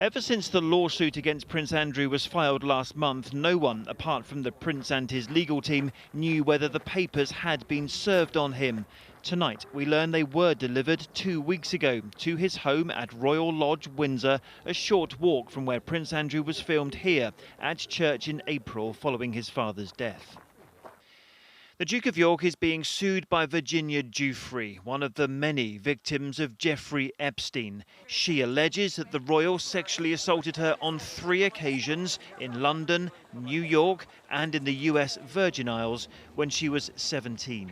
Ever since the lawsuit against Prince Andrew was filed last month, no one, apart from the Prince and his legal team, knew whether the papers had been served on him. Tonight, we learn they were delivered 2 weeks ago to his home at Royal Lodge, Windsor, a short walk from where Prince Andrew was filmed here at church in April following his father's death. The Duke of York is being sued by Virginia Giuffre, one of the many victims of Jeffrey Epstein. She alleges that the royal sexually assaulted her on 3 occasions in London, New York and in the US Virgin Isles when she was 17.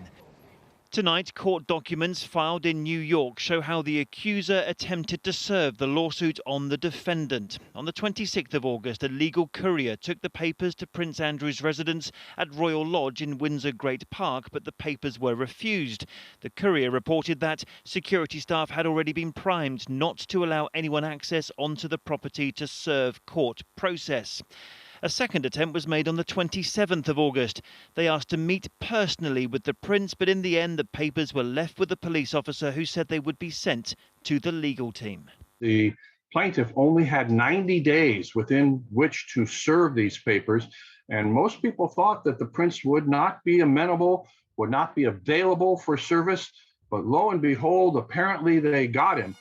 Tonight, court documents filed in New York show how the accuser attempted to serve the lawsuit on the defendant. On the 26th of August, a legal courier took the papers to Prince Andrew's residence at Royal Lodge in Windsor Great Park, but the papers were refused. The courier reported that security staff had already been primed not to allow anyone access onto the property to serve court process. A second attempt was made on the 27th of August. They asked to meet personally with the prince, but in the end the papers were left with a police officer who said they would be sent to the legal team. The plaintiff only had 90 days within which to serve these papers, and most people thought that the prince would not be amenable, would not be available for service, but lo and behold, apparently they got him.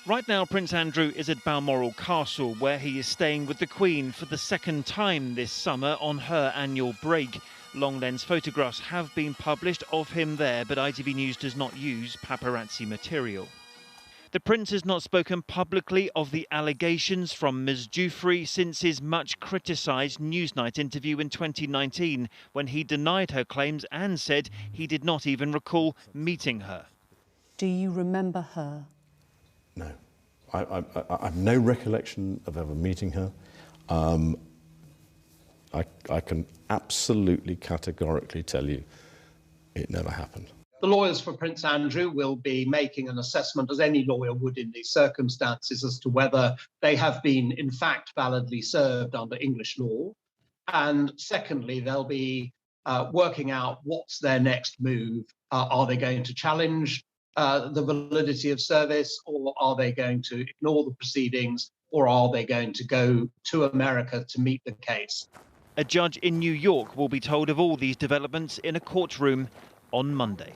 Right now, Prince Andrew is at Balmoral Castle, where he is staying with the Queen for the second time this summer on her annual break. Long-lens photographs have been published of him there, but ITV News does not use paparazzi material. The Prince has not spoken publicly of the allegations from Ms Giuffre since his much criticised Newsnight interview in 2019, when he denied her claims and said he did not even recall meeting her. Do you remember her? No, I have no recollection of ever meeting her. I can absolutely categorically tell you it never happened. The lawyers for Prince Andrew will be making an assessment, as any lawyer would in these circumstances, as to whether they have been, in fact, validly served under English law. And secondly, they'll be working out what's their next move. Are they going to challenge the validity of service, or are they going to ignore the proceedings, or are they going to go to America to meet the case? A judge in New York will be told of all these developments in a courtroom on Monday.